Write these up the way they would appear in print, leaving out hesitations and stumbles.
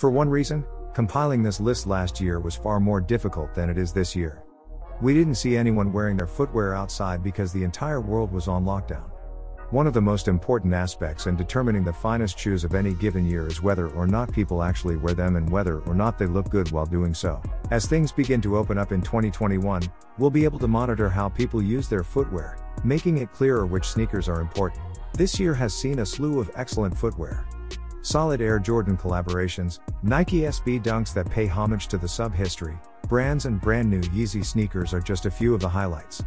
For one reason, compiling this list last year was far more difficult than it is this year. We didn't see anyone wearing their footwear outside because the entire world was on lockdown. One of the most important aspects in determining the finest shoes of any given year is whether or not people actually wear them and whether or not they look good while doing so. As things begin to open up in 2021, we'll be able to monitor how people use their footwear, making it clearer which sneakers are important. This year has seen a slew of excellent footwear. Solid Air Jordan collaborations, Nike SB Dunks that pay homage to the sub-history, brands and brand new Yeezy sneakers are just a few of the highlights.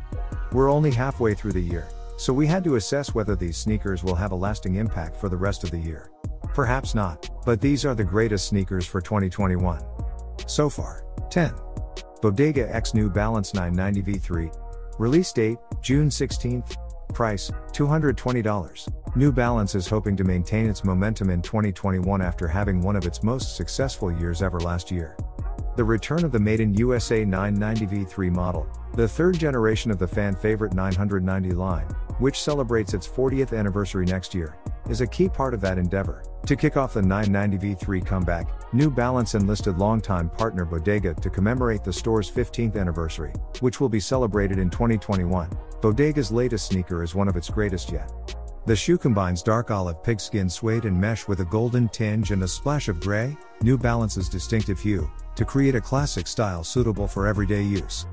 We're only halfway through the year, so we had to assess whether these sneakers will have a lasting impact for the rest of the year. Perhaps not, but these are the greatest sneakers for 2021. So far. 10. Bodega X New Balance 990 V3. Release date, June 16th. Price, $220. New Balance is hoping to maintain its momentum in 2021 after having one of its most successful years ever last year. The return of the Made in USA 990 V3 model, the third generation of the fan-favorite 990 line, which celebrates its 40th anniversary next year, is a key part of that endeavor. To kick off the 990 V3 comeback, New Balance enlisted longtime partner Bodega to commemorate the store's 15th anniversary, which will be celebrated in 2021. Bodega's latest sneaker is one of its greatest yet. The shoe combines dark olive pigskin suede and mesh with a golden tinge and a splash of gray, New Balance's distinctive hue, to create a classic style suitable for everyday use.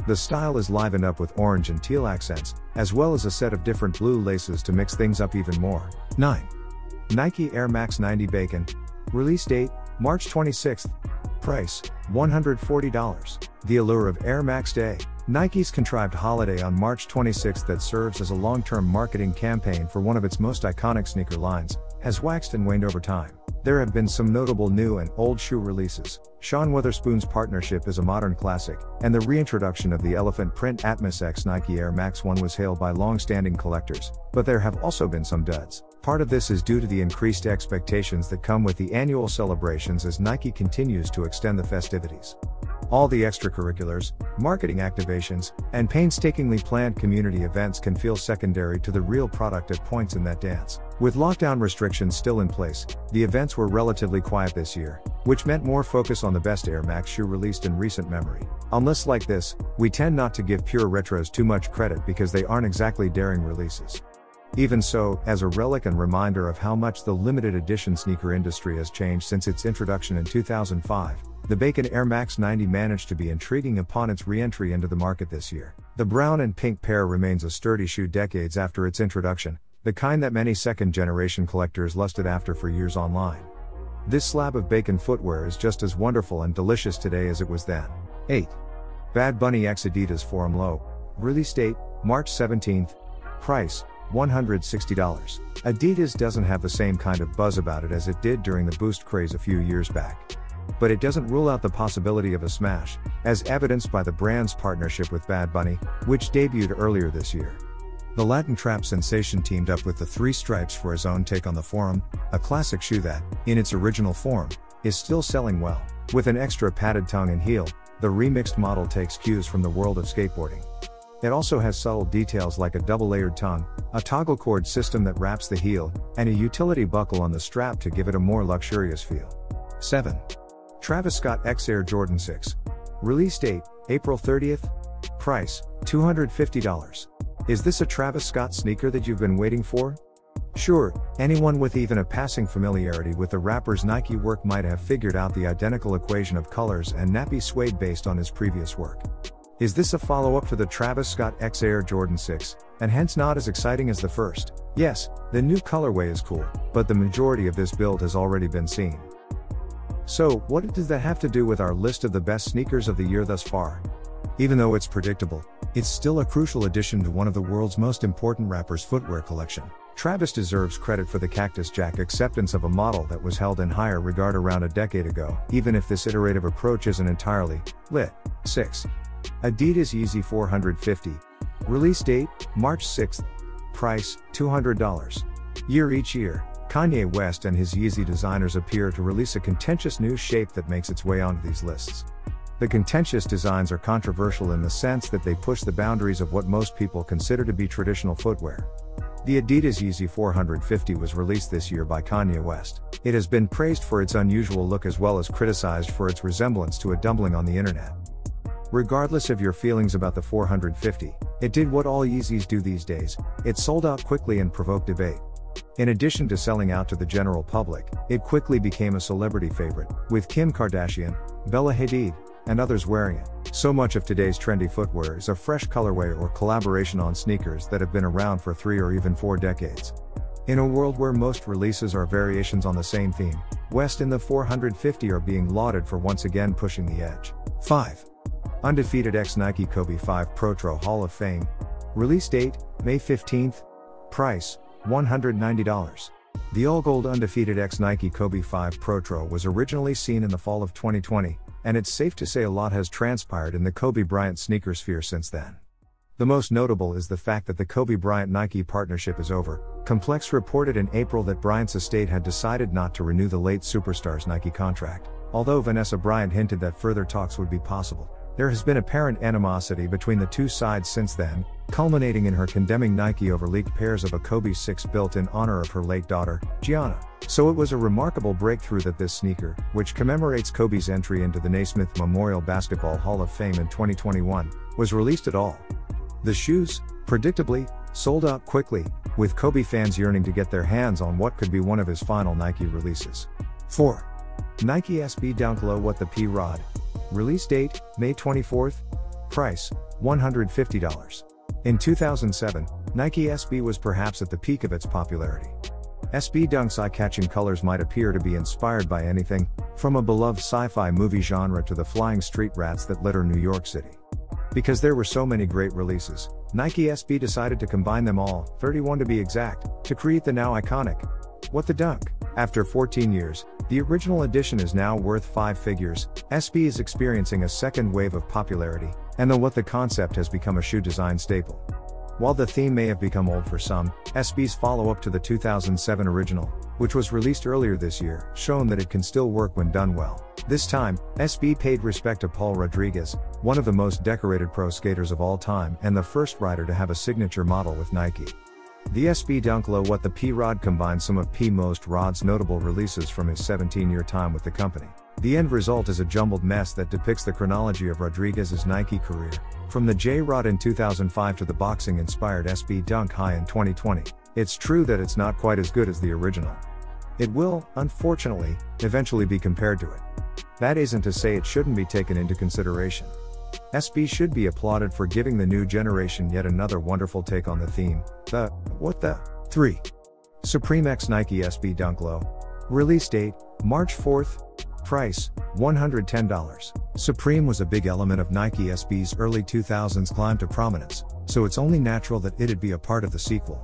The style is livened up with orange and teal accents, as well as a set of different blue laces to mix things up even more. 9. Nike Air Max 90 Bacon. Release date, March 26th. Price, $140. The allure of Air Max Day, Nike's contrived holiday on March 26th that serves as a long-term marketing campaign for one of its most iconic sneaker lines, has waxed and waned over time. There have been some notable new and old shoe releases. Sean Weatherspoon's partnership is a modern classic, and the reintroduction of the elephant print Atmos X Nike Air Max 1 was hailed by long-standing collectors, but there have also been some duds. Part of this is due to the increased expectations that come with the annual celebrations as Nike continues to extend the festivities. All the extracurriculars, marketing activations, and painstakingly planned community events can feel secondary to the real product at points in that dance. With lockdown restrictions still in place, the events were relatively quiet this year, which meant more focus on the best Air Max shoe released in recent memory. On lists like this, we tend not to give pure retros too much credit because they aren't exactly daring releases. Even so, as a relic and reminder of how much the limited edition sneaker industry has changed since its introduction in 2005, the Bacon Air Max 90 managed to be intriguing upon its re-entry into the market this year. The brown and pink pair remains a sturdy shoe decades after its introduction, the kind that many second-generation collectors lusted after for years online. This slab of Bacon footwear is just as wonderful and delicious today as it was then. 8. Bad Bunny X Adidas Forum Low. Release date, March 17th. Price, $160. Adidas doesn't have the same kind of buzz about it as it did during the Boost craze a few years back. But it doesn't rule out the possibility of a smash, as evidenced by the brand's partnership with Bad Bunny, which debuted earlier this year. The Latin trap sensation teamed up with the Three Stripes for his own take on the Forum, a classic shoe that, in its original form, is still selling well. With an extra padded tongue and heel, the remixed model takes cues from the world of skateboarding. It also has subtle details like a double-layered tongue, a toggle cord system that wraps the heel, and a utility buckle on the strap to give it a more luxurious feel. 7. Travis Scott X Air Jordan 6. Release date, April 30th. Price, $250. Is this a Travis Scott sneaker that you've been waiting for? Sure, anyone with even a passing familiarity with the rapper's Nike work might have figured out the identical equation of colors and nappy suede based on his previous work. Is this a follow-up to the Travis Scott X Air Jordan 6, and hence not as exciting as the first? Yes, the new colorway is cool, but the majority of this build has already been seen. So, what does that have to do with our list of the best sneakers of the year thus far? Even though it's predictable, it's still a crucial addition to one of the world's most important rappers' footwear collection. Travis deserves credit for the Cactus Jack acceptance of a model that was held in higher regard around a decade ago, even if this iterative approach isn't entirely lit. 6. Adidas Yeezy 450. Release date, March 6th. Price, $200. Each year, Kanye West and his Yeezy designers appear to release a contentious new shape that makes its way onto these lists. The contentious designs are controversial in the sense that they push the boundaries of what most people consider to be traditional footwear. The Adidas Yeezy 450 was released this year by Kanye West. It has been praised for its unusual look as well as criticized for its resemblance to a dumpling on the internet. Regardless of your feelings about the 450, it did what all Yeezys do these days: it sold out quickly and provoked debate. In addition to selling out to the general public, it quickly became a celebrity favorite, with Kim Kardashian, Bella Hadid, and others wearing it. So much of today's trendy footwear is a fresh colorway or collaboration on sneakers that have been around for 3 or even 4 decades. In a world where most releases are variations on the same theme, West and the 450 are being lauded for once again pushing the edge. 5. Undefeated X Nike Kobe 5 Protro Hall of Fame. Release date, May 15th. Price, $190. The all-gold Undefeated X Nike Kobe 5 Protro was originally seen in the fall of 2020, and it's safe to say a lot has transpired in the Kobe Bryant sneaker sphere since then. The most notable is the fact that the Kobe Bryant-Nike partnership is over. Complex reported in April that Bryant's estate had decided not to renew the late superstar's Nike contract, although Vanessa Bryant hinted that further talks would be possible. There has been apparent animosity between the two sides since then, culminating in her condemning Nike over leaked pairs of a Kobe 6 built in honor of her late daughter, Gianna. So it was a remarkable breakthrough that this sneaker, which commemorates Kobe's entry into the Naismith Memorial Basketball Hall of Fame in 2021, was released at all. The shoes, predictably, sold out quickly, with Kobe fans yearning to get their hands on what could be one of his final Nike releases. 4. Nike SB Dunk Low What the P Rod. Release date, May 24th. Price, $150. In 2007, Nike SB was perhaps at the peak of its popularity. SB Dunk's eye-catching colors might appear to be inspired by anything, from a beloved sci-fi movie genre to the flying street rats that litter New York City. Because there were so many great releases, Nike SB decided to combine them all, 31 to be exact, to create the now iconic What the Dunk. After 14 years, the original edition is now worth 5 figures. SB is experiencing a second wave of popularity, and the What the concept has become a shoe design staple. While the theme may have become old for some, SB's follow-up to the 2007 original, which was released earlier this year, shown that it can still work when done well. This time, SB paid respect to Paul Rodriguez, one of the most decorated pro skaters of all time and the first rider to have a signature model with Nike. The SB Dunk Low What the P Rod combines some of P. Most Rod's notable releases from his 17-year time with the company. The end result is a jumbled mess that depicts the chronology of Rodriguez's Nike career, from the J-Rod in 2005 to the boxing-inspired SB Dunk High in 2020. It's true that it's not quite as good as the original. It will, unfortunately, eventually be compared to it. That isn't to say it shouldn't be taken into consideration. SB should be applauded for giving the new generation yet another wonderful take on the theme, the What the. 3. Supreme X Nike SB Dunk Low. Release date, March 4th. Price, $110. Supreme was a big element of Nike SB's early 2000s climb to prominence, so it's only natural that it'd be a part of the sequel.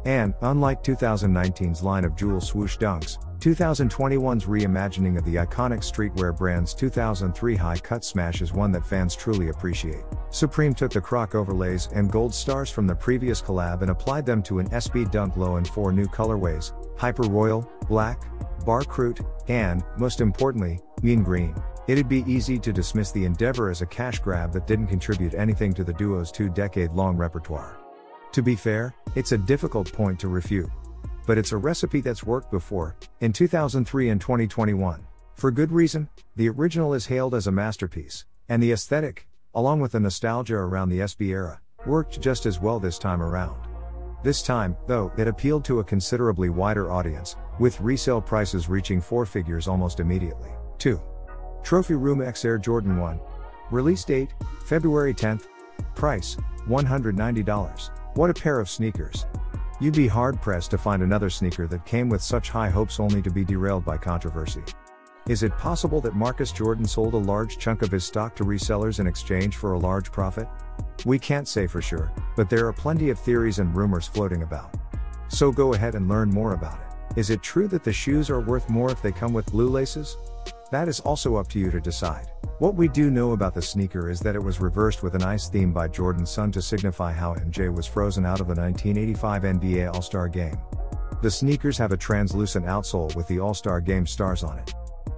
And, unlike 2019's line of Jewel Swoosh Dunks, 2021's reimagining of the iconic streetwear brand's 2003 High Cut Smash is one that fans truly appreciate. Supreme took the croc overlays and gold stars from the previous collab and applied them to an SB Dunk Low in 4 new colorways: Hyper Royal, Black, Bar Crute, and, most importantly, Mean Green. It'd be easy to dismiss the endeavor as a cash grab that didn't contribute anything to the duo's 2-decade-long repertoire. To be fair, it's a difficult point to refute. But it's a recipe that's worked before, in 2003 and 2021. For good reason. The original is hailed as a masterpiece, and the aesthetic, along with the nostalgia around the SB era, worked just as well this time around. This time, though, it appealed to a considerably wider audience, with resale prices reaching 4 figures almost immediately. 2. Trophy Room X Air Jordan 1. Release date, February 10th. Price, $190. What a pair of sneakers. You'd be hard-pressed to find another sneaker that came with such high hopes only to be derailed by controversy. Is it possible that Marcus Jordan sold a large chunk of his stock to resellers in exchange for a large profit? We can't say for sure, but there are plenty of theories and rumors floating about. So go ahead and learn more about it. Is it true that the shoes are worth more if they come with blue laces? That is also up to you to decide. What we do know about the sneaker is that it was reversed with an ice theme by Jordan's son to signify how MJ was frozen out of the 1985 NBA All-Star Game. The sneakers have a translucent outsole with the All-Star Game stars on it.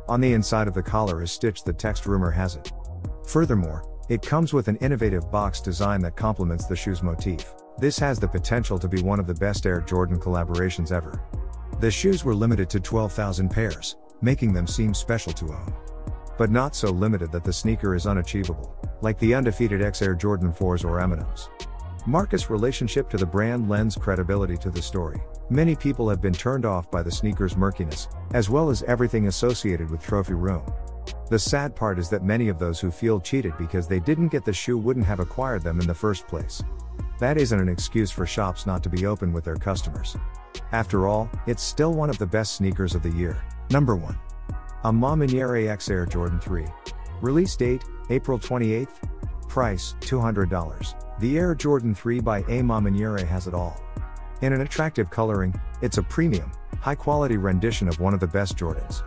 On the inside of the collar is stitched the text "Rumor Has It." Furthermore, it comes with an innovative box design that complements the shoe's motif. This has the potential to be one of the best Air Jordan collaborations ever. The shoes were limited to 12,000 pairs, making them seem special to own. But not so limited that the sneaker is unachievable, like the undefeated X Air Jordan 4s or M&Ms. Marcus' relationship to the brand lends credibility to the story. Many people have been turned off by the sneaker's murkiness, as well as everything associated with trophy room. The sad part is that many of those who feel cheated because they didn't get the shoe wouldn't have acquired them in the first place. That isn't an excuse for shops not to be open with their customers. After all, it's still one of the best sneakers of the year. Number 1. A Ma Maniére X Air Jordan 3. Release date, April 28th. Price, $200. The Air Jordan 3 by A Ma Maniére has it all. In an attractive coloring, it's a premium, high-quality rendition of one of the best Jordans.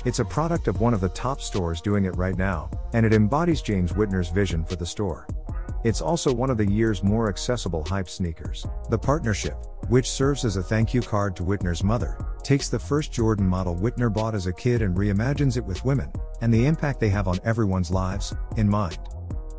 It's a product of one of the top stores doing it right now, and it embodies James Whitner's vision for the store. It's also one of the year's more accessible hype sneakers. The partnership, which serves as a thank you card to Whitner's mother, takes the first Jordan model Whitner bought as a kid and reimagines it with women, and the impact they have on everyone's lives, in mind.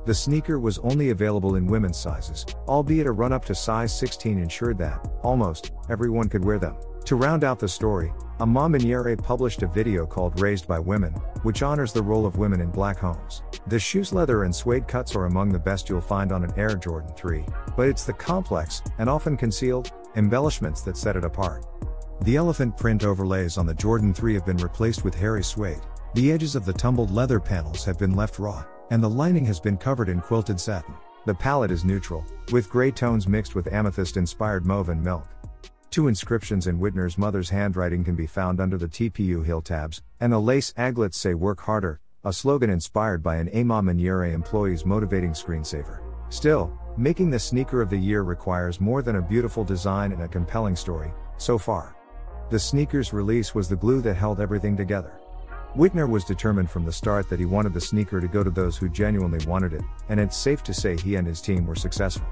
The sneaker was only available in women's sizes, albeit a run-up to size 16 ensured that, almost, everyone could wear them. To round out the story, A Ma Maniére published a video called Raised by Women, which honors the role of women in black homes. The shoe's leather and suede cuts are among the best you'll find on an Air Jordan 3, but it's the complex, and often concealed, embellishments that set it apart. The elephant print overlays on the Jordan 3 have been replaced with hairy suede, the edges of the tumbled leather panels have been left raw, and the lining has been covered in quilted satin. The palette is neutral, with gray tones mixed with amethyst-inspired mauve and milk. 2 inscriptions in Whitner's mother's handwriting can be found under the TPU heel tabs, and the lace aglets say "Work harder," a slogan inspired by an A Ma Maniére employee's motivating screensaver. Still, making the sneaker of the year requires more than a beautiful design and a compelling story, so far. The sneaker's release was the glue that held everything together. Whitner was determined from the start that he wanted the sneaker to go to those who genuinely wanted it, and it's safe to say he and his team were successful.